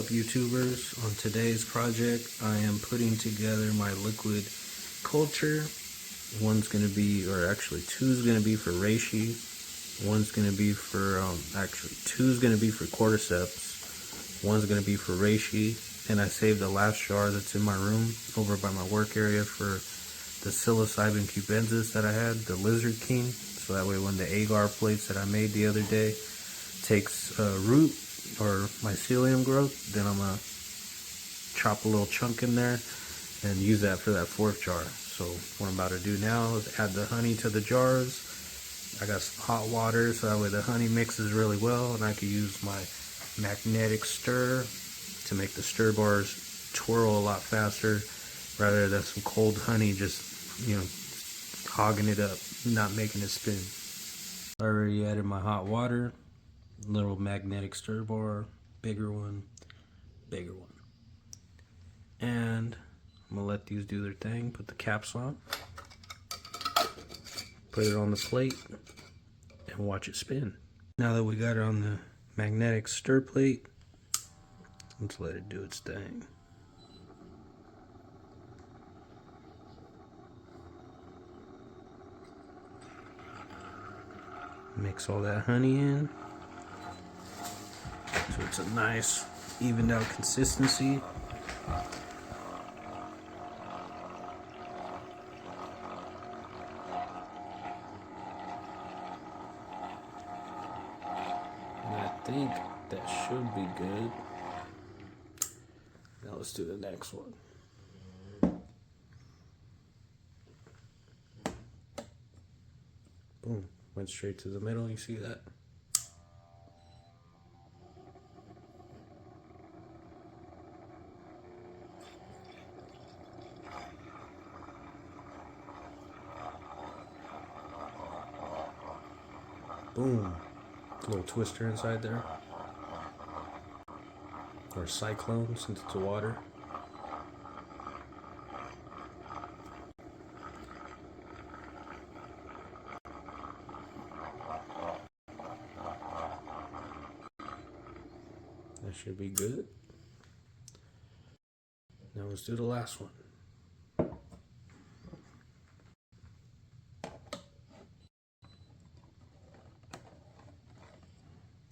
Up YouTubers, on today's project I am putting together my liquid culture. One's going to be, or actually two's going to be for reishi, one's going to be for, two's going to be for cordyceps, one's going to be for reishi, and I saved the last jar that's in my room over by my work area for the psilocybin cubensis that I had, the lizard king, so that way when the agar plates that I made the other day takes root or mycelium growth, then I'm going to chop a little chunk in there and use that for that fourth jar. So what I'm about to do now is add the honey to the jars. I got some hot water so that way the honey mixes really well, and I can use my magnetic stir to make the stir bars twirl a lot faster rather than some cold honey just, you know, hogging it up, not making it spin. I already added my hot water, little magnetic stir bar, bigger one, and I'm gonna let these do their thing. Put the caps on, put it on the plate, and watch it spin. Now that we got it on the magnetic stir plate, let's let it do its thing. Mix all that honey in so it's a nice evened out consistency. And I think that should be good. Now let's do the next one. Boom. Went straight to the middle, you see that? Boom. A little twister inside there. Or cyclone since it's water. That should be good. Now let's do the last one.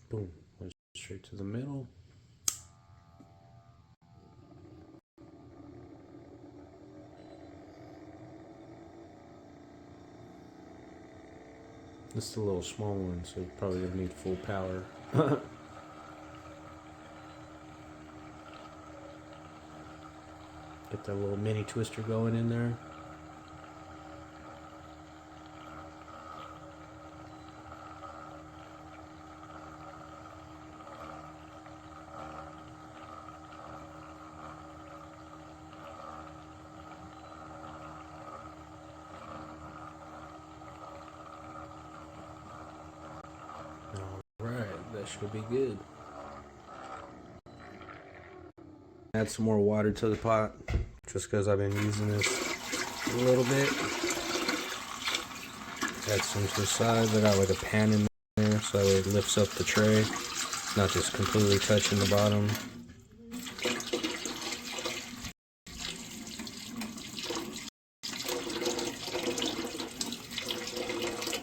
Boom. Went straight to the middle. This is a little small one, so you probably gonna need full power. Get that little mini twister going in there. Alright, that should be good. Add some more water to the pot, just because I've been using this a little bit. Add some to the sides. I got like a pan in there so that way it lifts up the tray, not just completely touching the bottom.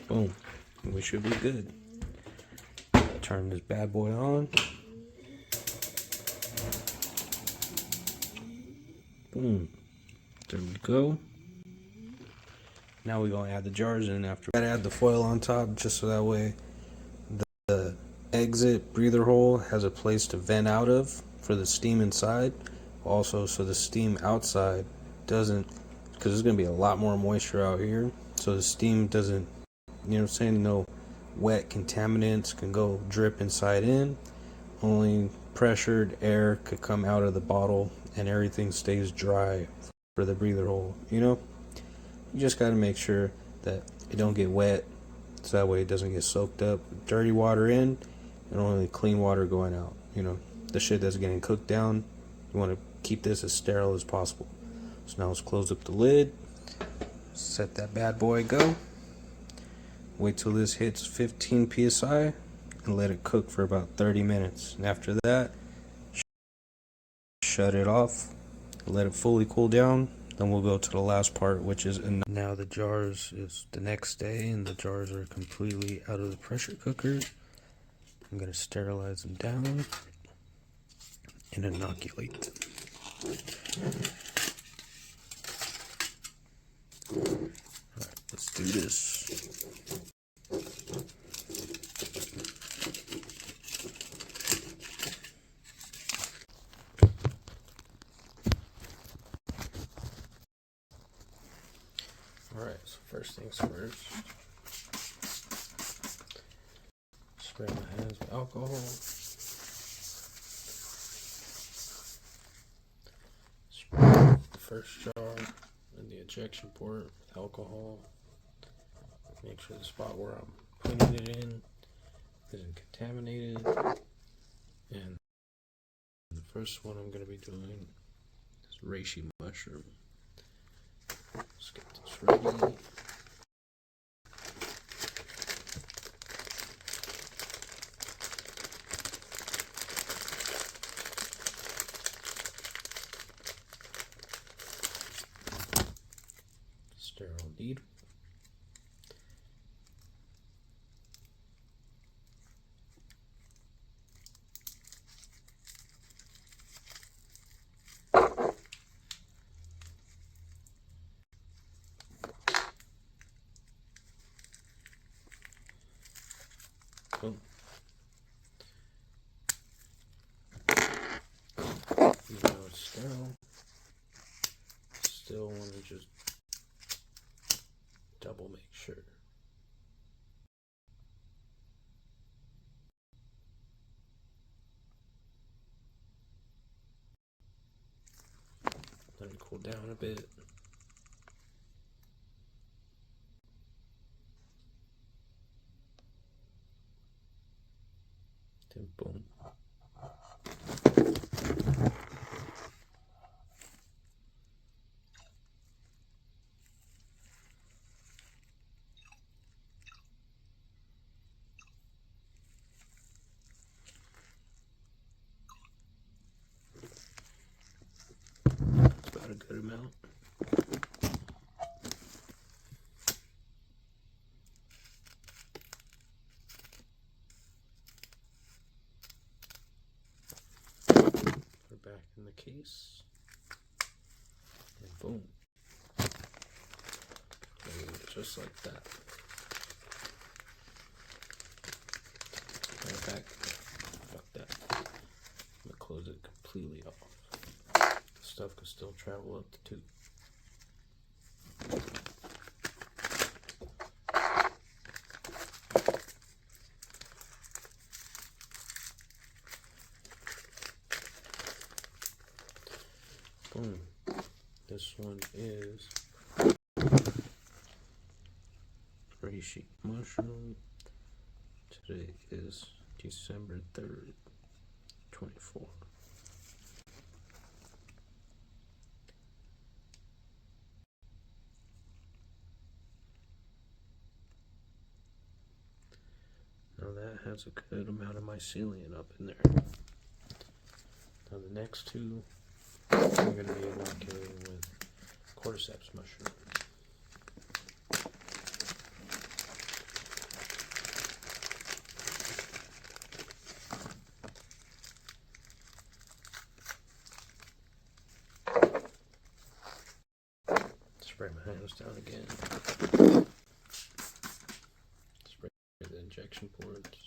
Boom. We should be good. Turn this bad boy on. Boom. There we go. Now we're going to add the jars in after. I gotta add the foil on top just so that way the exit breather hole has a place to vent out of for the steam inside. Also, so the steam outside doesn't, because there's going to be a lot more moisture out here. So the steam doesn't, you know what I'm saying, no wet contaminants can go drip inside in. Only pressured air could come out of the bottle and everything stays dry for the breather hole, you know? You just got to make sure that it don't get wet so that way it doesn't get soaked up. Dirty water in and only clean water going out, you know? The shit that's getting cooked down, you want to keep this as sterile as possible. So now let's close up the lid, set that bad boy go. Wait till this hits 15 psi and let it cook for about 30 minutes. And after that, shut it off, let it fully cool down. Then we'll go to the last part, which is now the jars is the next day, and the jars are completely out of the pressure cooker. I'm gonna sterilize them down and inoculate them. Alright, let's do this. Alright, so first things first. Spray my hands with alcohol. Spray the first jar and the ejection port with alcohol. Make sure the spot where I'm putting it in isn't contaminated. And the first one I'm going to be doing is reishi mushroom. Let's get this ready. Sterile needle. Boom. Even though it's sterile, still want to just double make sure. Let it cool down a bit. Then boom. That's about a good amount. Put it back in the case. And boom. Just like that. Put it back. Fuck that. I'm gonna close it completely off. The stuff could still travel up the tube. Boom. This one is reishi mushroom. Today is December 3rd, 24. Now that has a good amount of mycelium up in there. Now the next two I'm going to be inoculating with cordyceps mushroom. Spray my hands down again. Spray the injection ports.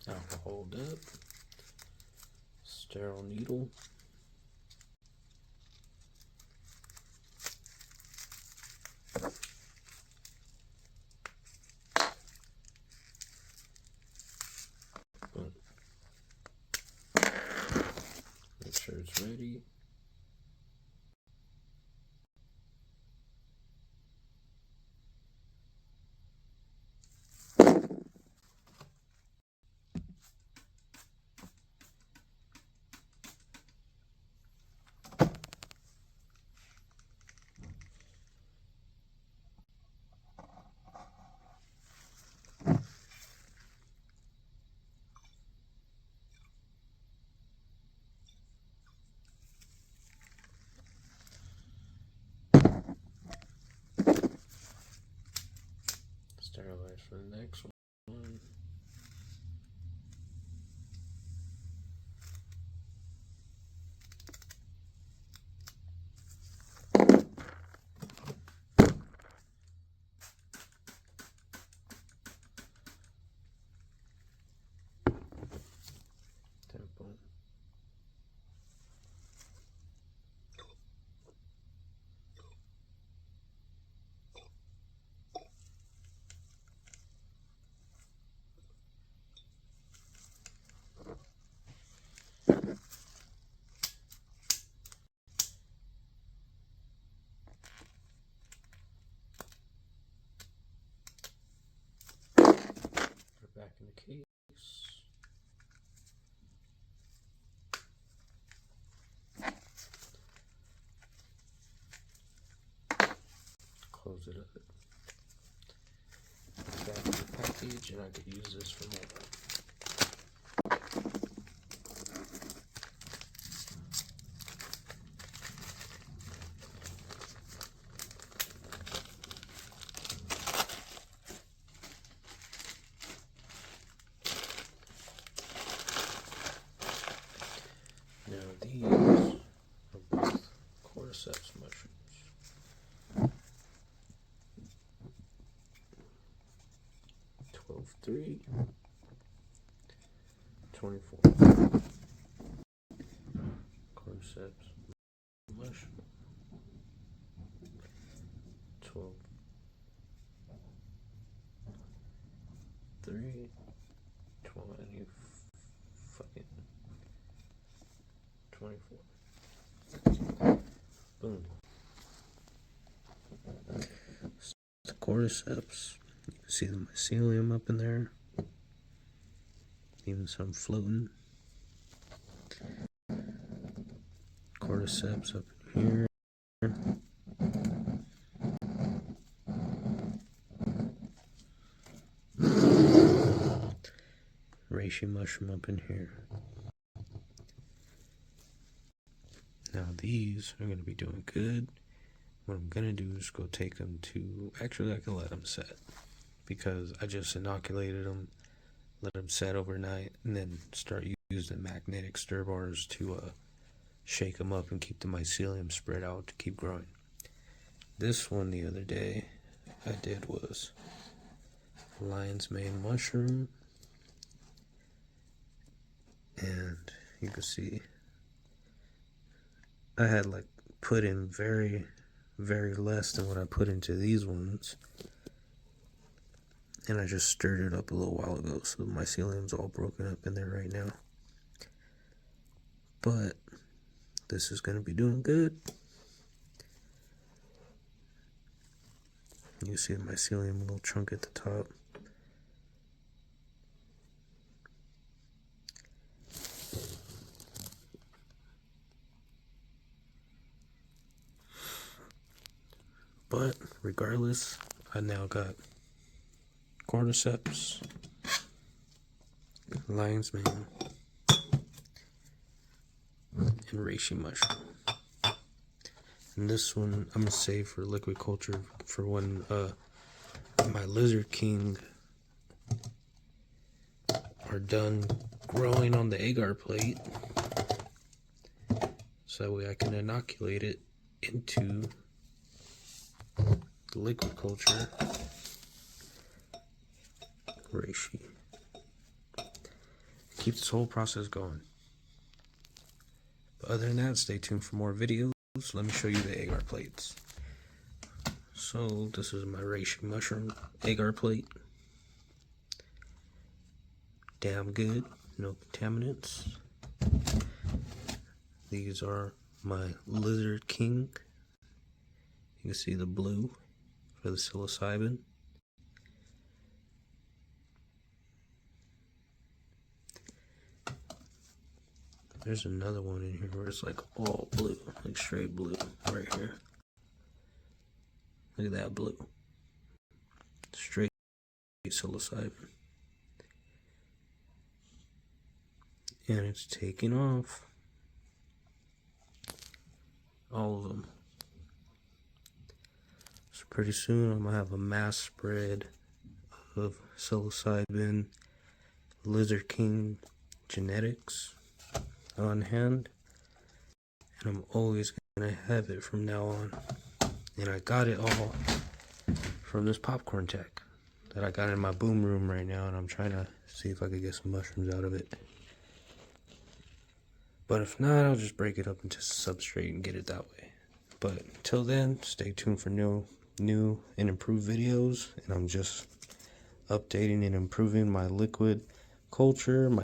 Alcohol up. Sterile needle. Boom. Make sure it's ready. close it up. Back of the package, and I could use this for more. Now these are both cordyceps mushrooms. 12-3, 24. Cordyceps mushroom. 12, 3, 20, fucking 24. Boom. The cordyceps. You can see the mycelium up in there. Even some floating. Cordyceps up in here. Reishi mushroom up in here. Now these are going to be doing good. What I'm going to do is go take them to... Actually, I can let them set. Because I just inoculated them. Let them set overnight. And then start using magnetic stir bars to shake them up and keep the mycelium spread out to keep growing. This one the other day I did was lion's mane mushroom. And you can see I had like put in very less than what I put into these ones, and I just stirred it up a little while ago, so the mycelium's all broken up in there right now. But this is going to be doing good. You see the mycelium, a little chunk at the top. But regardless, I now got cordyceps, lion's mane, and reishi mushroom. And this one I'm gonna save for liquid culture for when my lizard king are done growing on the agar plate, so that way I can inoculate it into the liquid culture reishi. Keep this whole process going. But other than that, stay tuned for more videos. Let me show you the agar plates. So this is my reishi mushroom agar plate. Damn good, no contaminants. These are my lizard king. You can see the blue for the psilocybin. There's another one in here where it's like all blue, like straight blue right here. Look at that blue. Straight psilocybin. And it's taking off. All of them. So pretty soon I'm gonna have a mass spread of psilocybin, lizard king genetics on hand, and I'm always gonna have it from now on. And I got it all from this popcorn tech that I got in my boom room right now, and I'm trying to see if I could get some mushrooms out of it. But if not, I'll just break it up into substrate and get it that way. But until then, stay tuned for new and improved videos, and I'm just updating and improving my liquid culture, my